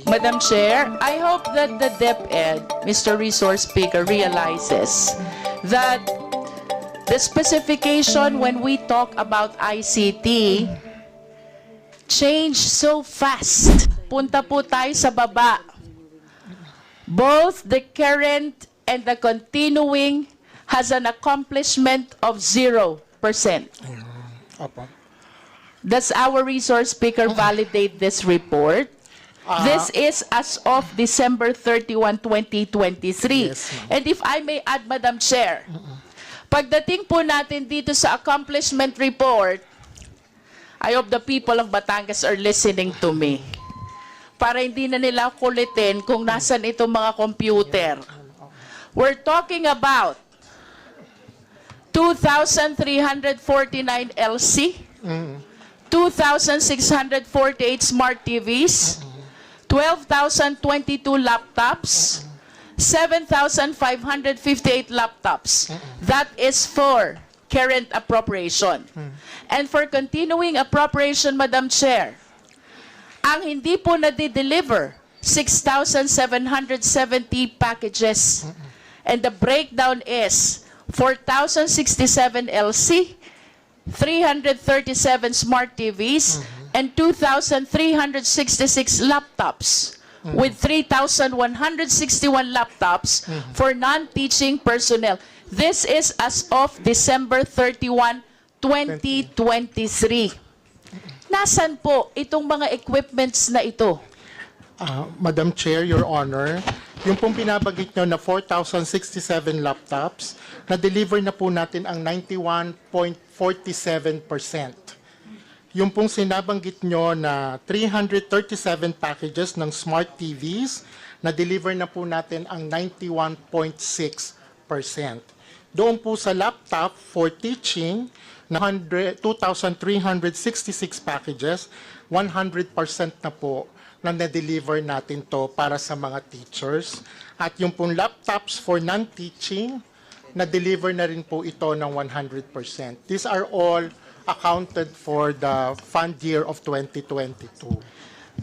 Madam Chair, I hope that the DepEd, Mr. Resource Speaker, realizes that the specification when we talk about ICT change so fast. Punta po tayo sa baba. Both the current and the continuing has an accomplishment of 0%. Opo. Does our resource speaker validate this report? This is as of December 31, 2023. Yes, ma'am. And if I may add, Madam Chair, pagdating po natin dito sa accomplishment report, I hope the people of Batangas are listening to me. Para hindi na nila kulitin kung nasan itong mga computer. We're talking about 2,349 LC, 2,648 smart TVs, 12,022 laptops, 7,558 laptops. That is for current appropriation. And for continuing appropriation, Madam Chair, ang hindi po na-deliver, 6,770 packages. And the breakdown is 4,067 LC, 337 smart TVs, and 2,366 laptops, with 3,161 laptops for non-teaching personnel. This is as of December 31, 2023. Nasaan po itong mga equipments na ito? Madam Chair, Your Honor, yung pong binabagit nyo na 4,067 laptops, na-deliver na po natin ang 91.47%. Yung pong sinabanggit nyo na 337 packages ng smart TVs, na-deliver na po natin ang 91.6%. Doon po sa laptop for teaching, 2,366 packages, 100% na po na na-deliver natin to para sa mga teachers. At yung pong laptops for non-teaching, na-deliver na rin po ito ng 100%. These are all accounted for the fund year of 2022.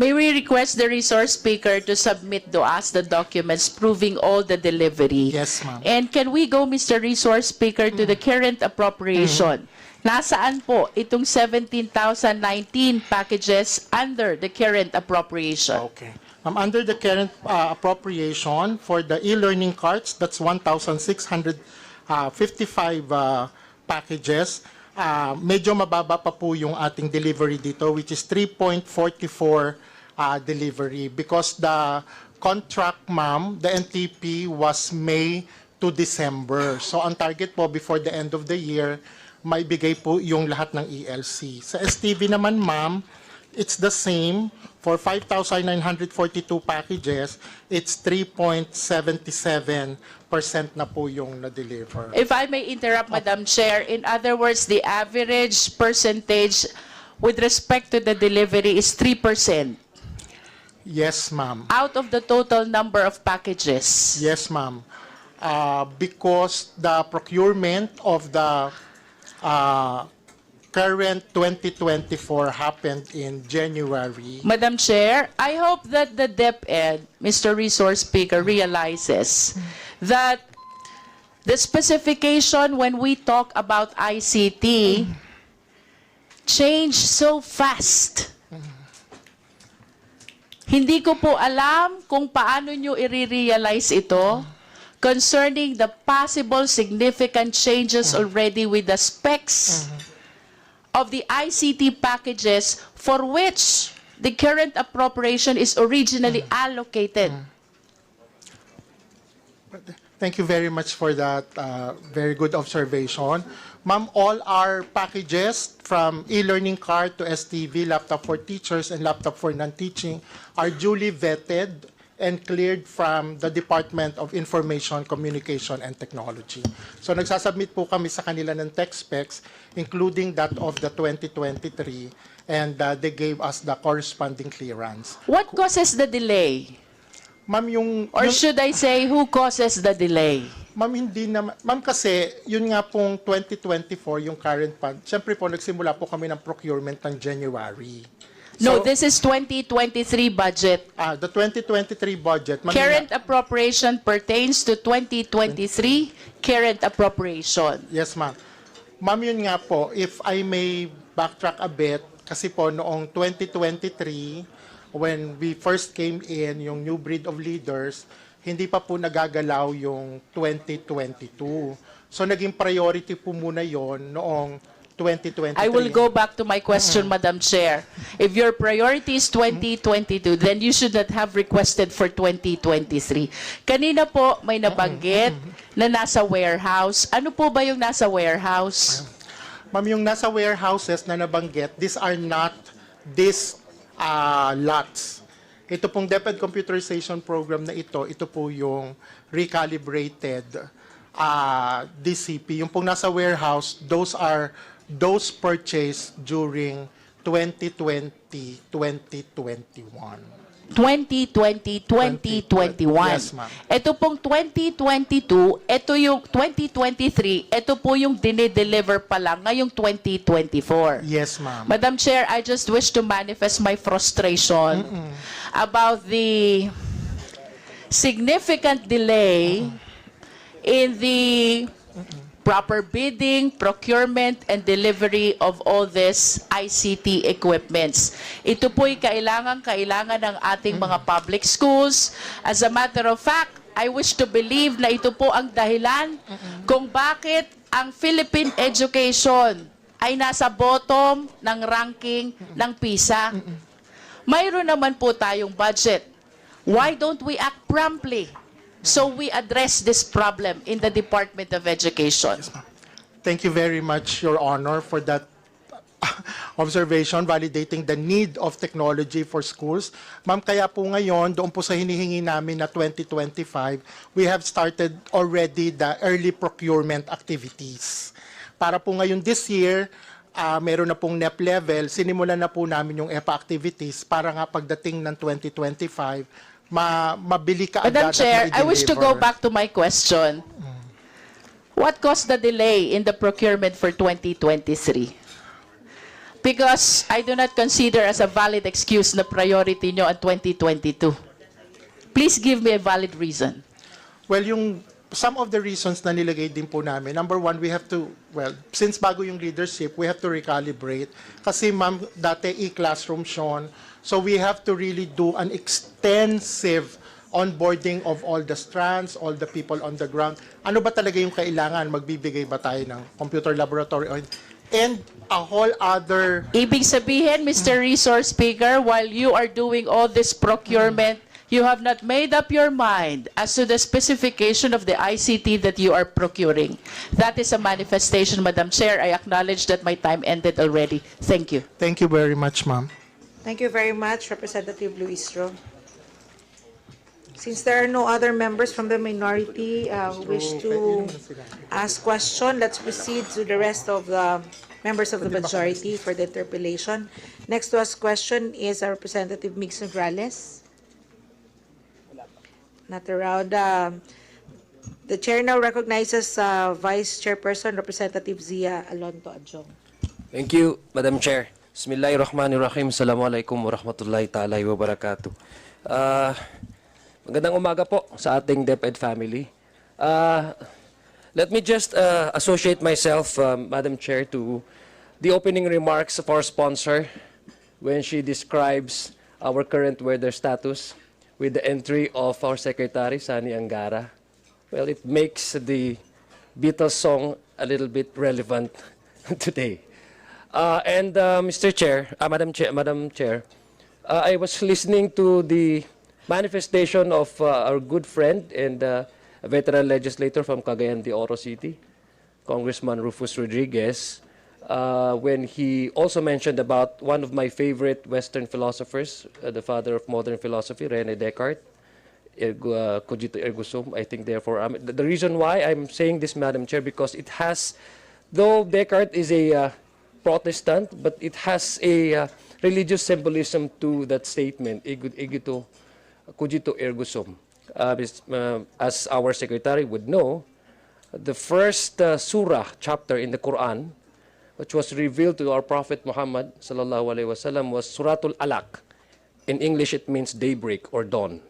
May we request the resource speaker to submit to us the documents proving all the delivery? Yes, ma'am. And can we go, Mr. Resource Speaker, to the current appropriation? Nasaan po itong 17,019 packages under the current appropriation? Okay. Under the current appropriation for the e-learning cards, that's 1,655 packages. Medyo mababa pa po yung ating delivery dito, which is 3.44 delivery, because the contract, ma'am, the NTP was May to December. So ang target po before the end of the year, maibigay po yung lahat ng ELC. Sa STV naman, ma'am, it's the same. For 5,942 packages, it's 3.77% na po yung na-deliver. If I may interrupt, Madam Chair, in other words, the average percentage with respect to the delivery is 3% Yes, ma'am. out of the total number of packages. Yes, ma'am. Because the procurement of the current 2024 happened in January. Madam Chair, I hope that the DepEd, Mr. Resource Speaker, realizes that the specification when we talk about ICT change so fast. Hindi ko po alam kung paano nyo i-realize ito concerning the possible significant changes already with the specs of the ICT packages for which the current appropriation is originally allocated. Thank you very much for that very good observation. Ma'am, all our packages from e-learning card to STV, laptop for teachers, and laptop for non-teaching are duly vetted and cleared from the Department of Information, Communication, and Technology. So nagsasubmit po kami sa kanila ng tech specs, including that of the 2023, and they gave us the corresponding clearance. What causes the delay? Ma'am, Or should I say, who causes the delay? Ma'am, hindi naman. Ma'am, kasi yun nga pong 2024, yung current fund, siyempre po, nagsimula po kami ng procurement ng January. No, So, this is 2023 budget. the 2023 budget, Ma'am, Current appropriation pertains to 2023 current appropriation. yes, ma'am. Ma'am, yun nga po, if I may backtrack a bit, kasi po noong 2023, when we first came in, yung new breed of leaders, hindi pa po nagagalaw yung 2022. So naging priority po muna yon noong 2023. I will go back to my question, Madam Chair. If your priority is 2022, then you should not have requested for 2023. Kanina po may nabanggit na nasa warehouse. Ano po ba yung nasa warehouse? Ma'am, yung nasa warehouses na nabanggit, these are not these lots. Ito pong DepEd computerization program na ito po yung recalibrated DCP. Yung pong nasa warehouse, those purchased during 2020-2021. 2020, 2021. Yes, ma'am. Ito pong 2022, ito yung 2023, ito po yung dinideliver pa lang ngayong 2024. Yes, ma'am. Madam Chair, I just wish to manifest my frustration about the significant delay in the proper bidding, procurement, and delivery of all this ICT equipments. Ito po'y kailangan ng ating mga public schools. As a matter of fact, I wish to believe na ito po ang dahilan kung bakit ang Philippine education ay nasa bottom ng ranking ng PISA. Mayroon naman po tayong budget. Why don't we act promptly? So we address this problem in the Department of Education. Thank you very much, Your Honor, for that observation validating the need of technology for schools. Ma'am, kaya po ngayon, doon po sa hinihingi namin na 2025, we have started already the early procurement activities. Para po ngayon this year, meron na pong NEP level, sinimulan na po namin yung EPA activities para nga pagdating ng 2025, mabili ka Madam agad Chair, I at wish to go ma-deliver. back to my question. What caused the delay in the procurement for 2023? Because I do not consider as a valid excuse na priority nyo at 2022. Please give me a valid reason. Well, some of the reasons na nilagay din po namin, number one, we have to, since bago yung leadership, we have to recalibrate. Kasi ma'am, dati e-classroom Sean, so we have to really do an extensive onboarding of all the strands, all the people on the ground. Ano ba talaga yung kailangan? Magbibigay ba tayo ng computer laboratory? And a whole other... Ibig sabihin, Mr. Resource Speaker, while you are doing all this procurement, you have not made up your mind as to the specification of the ICT that you are procuring. That is a manifestation, Madam Chair. I acknowledge that my time ended already. Thank you. Thank you very much, ma'am. Thank you very much, Representative Luistro. Since there are no other members from the minority who wish to ask question, let's proceed to the rest of the members of the majority for the interpellation. Next to ask question is Representative Mix Nograles. Not around. The chair now recognizes Vice Chairperson Representative Zia Alonto Adjong. Thank you, Madam Chair. Bismillahirrahmanirrahim. Assalamualaikum warahmatullahi ta'ala wa barakatuh. Magandang umaga po sa ating DepEd family. Let me just associate myself, Madam Chair, to the opening remarks of our sponsor when she describes our current weather status with the entry of our Secretary, Sani Angara. Well, it makes the Beatles song a little bit relevant today. Mr. Chair, Madam Chair, I was listening to the manifestation of our good friend and a veteran legislator from Cagayan de Oro City, Congressman Rufus Rodriguez, when he also mentioned about one of my favorite Western philosophers, the father of modern philosophy, René Descartes, cogito ergo sum. I think therefore, the reason why I'm saying this, Madam Chair, because it has, though Descartes is a Protestant, but it has a religious symbolism to that statement, cogito ergo sum. As our secretary would know, the first surah chapter in the Quran which was revealed to our Prophet Muhammad sallallahu alaihi wasallam was Suratul Alaq. In English, it means daybreak or dawn.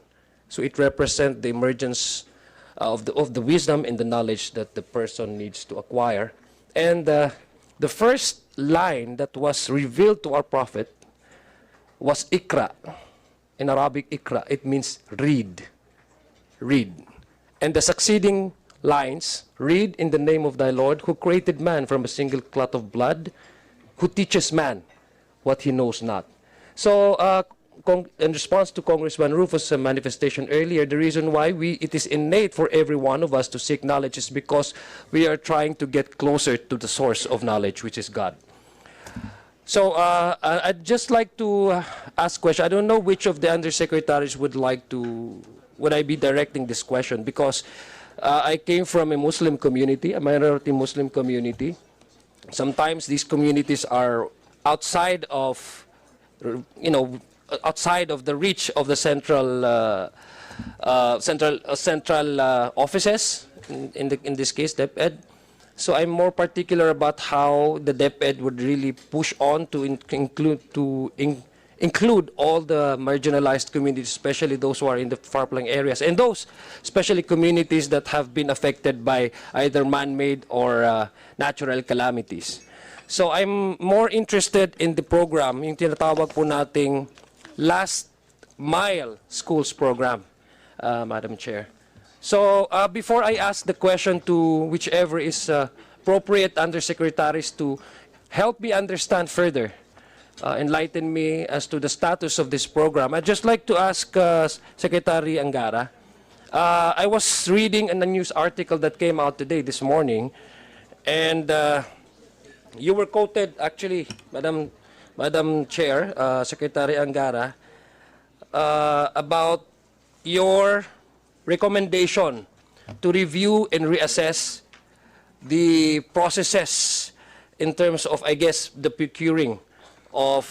So it represents the emergence of the wisdom and the knowledge that the person needs to acquire. And the first line that was revealed to our Prophet was Iqra. In Arabic, Iqra, it means read. Read. And the succeeding lines, read in the name of thy Lord, who created man from a single clot of blood, who teaches man what he knows not. So, in response to Congressman Rufus' manifestation earlier, the reason why it is innate for every one of us to seek knowledge is because we are trying to get closer to the source of knowledge, which is God. So I'd just like to ask a question. I don't know which of the undersecretaries would I be directing this question, because I came from a Muslim community, a minority Muslim community. Sometimes these communities are outside of, outside of the reach of the central offices, in this case, DepEd. So I'm more particular about how the DepEd would really push on to include all the marginalized communities, especially those who are in the far-flung areas, and those, especially communities that have been affected by either man-made or natural calamities. So I'm more interested in the program, yung tinatawag po nating Last Mile Schools program, Madam Chair. So before I ask the question to whichever is appropriate undersecretaries to help me understand further, enlighten me as to the status of this program, I'd just like to ask Secretary Angara. I was reading a news article that came out today, this morning, and you were quoted, actually, Madam Chair, Secretary Angara, about your recommendation to review and reassess the processes in terms of, I guess, the procuring of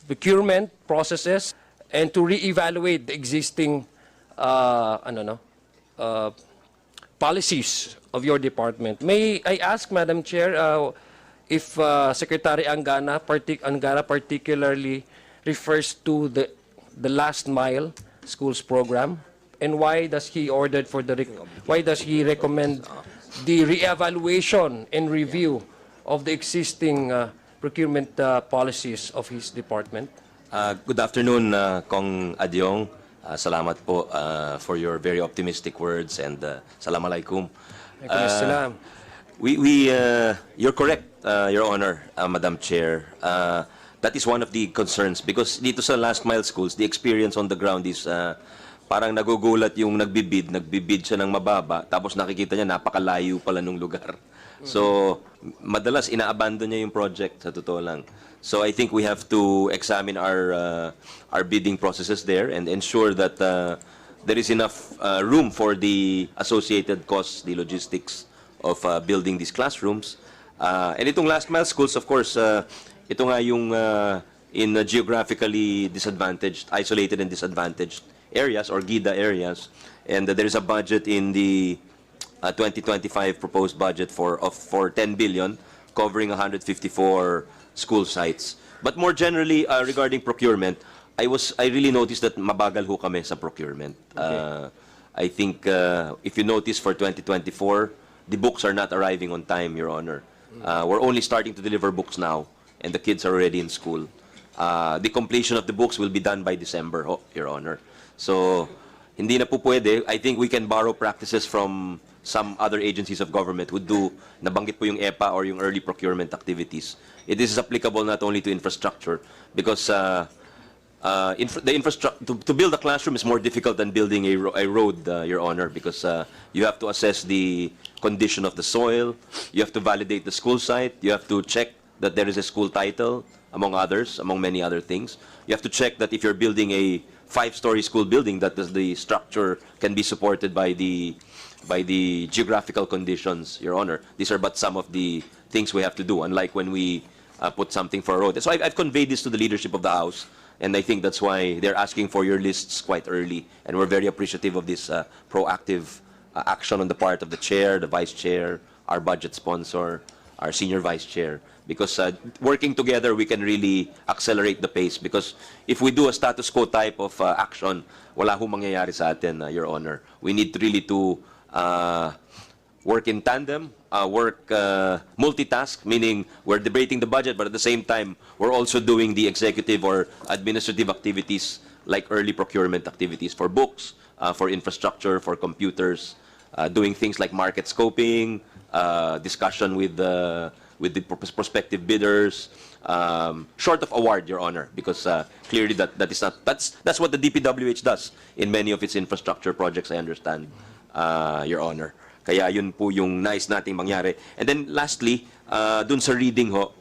procurement processes, and to reevaluate the existing policies of your department. May I ask, Madam Chair, if Secretary Angara particularly refers to the Last Mile Schools program, and why does he recommend the reevaluation and review of the existing procurement policies of his department? Good afternoon, Kong Adyong. Salamat po for your very optimistic words, and salam alaikum. You're correct, Your Honor, Madam Chair. That is one of the concerns, because dito sa Last Mile Schools, the experience on the ground is parang nagugulat yung nagbibid siya ng mababa, tapos nakikita niya napakalayo pala nung lugar. So, madalas ina-abandon niya yung project, sa totoo lang. So I think we have to examine our bidding processes there and ensure that there is enough room for the associated costs, the logistics of building these classrooms. And itong Last Mile Schools, of course, ito nga yung in geographically disadvantaged, isolated and disadvantaged areas, or GIDA areas, and there is a budget in the 2025 proposed budget for 10 billion, covering 154 school sites. But more generally, regarding procurement, I really noticed that mabagal ho kami sa procurement. Okay. I think if you notice for 2024, the books are not arriving on time, Your Honor. We're only starting to deliver books now, and the kids are already in school. The completion of the books will be done by December, Your Honor. So, hindi na po pwede. I think we can borrow practices from some other agencies of government who do, nabanggit po yung EPA or yung early procurement activities. It is applicable not only to infrastructure, because to build a classroom is more difficult than building a road, Your Honor, because you have to assess the condition of the soil, you have to validate the school site, you have to check that there is a school title, among others, among many other things. You have to check that if you're building a 5-story school building, that the structure can be supported by the geographical conditions, Your Honor. These are but some of the things we have to do, unlike when we put something for a road. So I've conveyed this to the leadership of the House, and I think that's why they're asking for your lists quite early, and we're very appreciative of this proactive action on the part of the Chair, the Vice Chair, our budget sponsor, our Senior Vice Chair, because working together, we can really accelerate the pace. Because if we do a status quo type of action, wala hong mangyayari sa atin, Your Honor. We need really to work in tandem, work multitask, meaning we're debating the budget, but at the same time, we're also doing the executive or administrative activities like early procurement activities for books, for infrastructure, for computers, doing things like market scoping, discussion with the prospective bidders, short of award, Your Honor, because clearly that is not, that's what the DPWH does in many of its infrastructure projects, I understand, Your Honor. Kaya yun po yung nais nating mangyari. And then lastly, dun sa reading ho,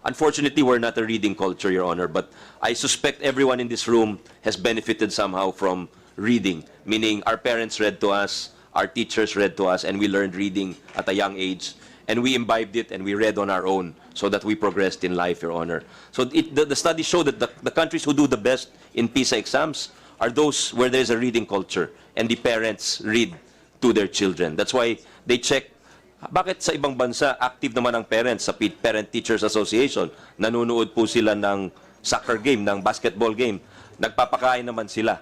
unfortunately, we're not a reading culture, Your Honor, but I suspect everyone in this room has benefited somehow from reading, meaning our parents read to us, our teachers read to us, and we learned reading at a young age, and we imbibed it and we read on our own so that we progressed in life, Your Honor. So the studies show that the countries who do the best in PISA exams are those where there's a reading culture and the parents read to their children. That's why they check, bakit sa ibang bansa active naman ang parents sa Parent Teachers Association, nanonood po sila ng soccer game, ng basketball game, nagpapakain naman sila.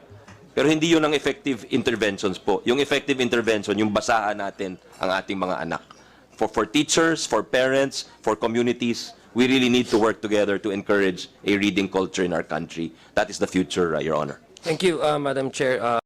Pero hindi yun ang effective interventions po. Yung effective intervention, yung basahan natin ang ating mga anak. For teachers, for parents, for communities, we really need to work together to encourage a reading culture in our country. That is the future, Your Honor. Thank you, Madam Chair.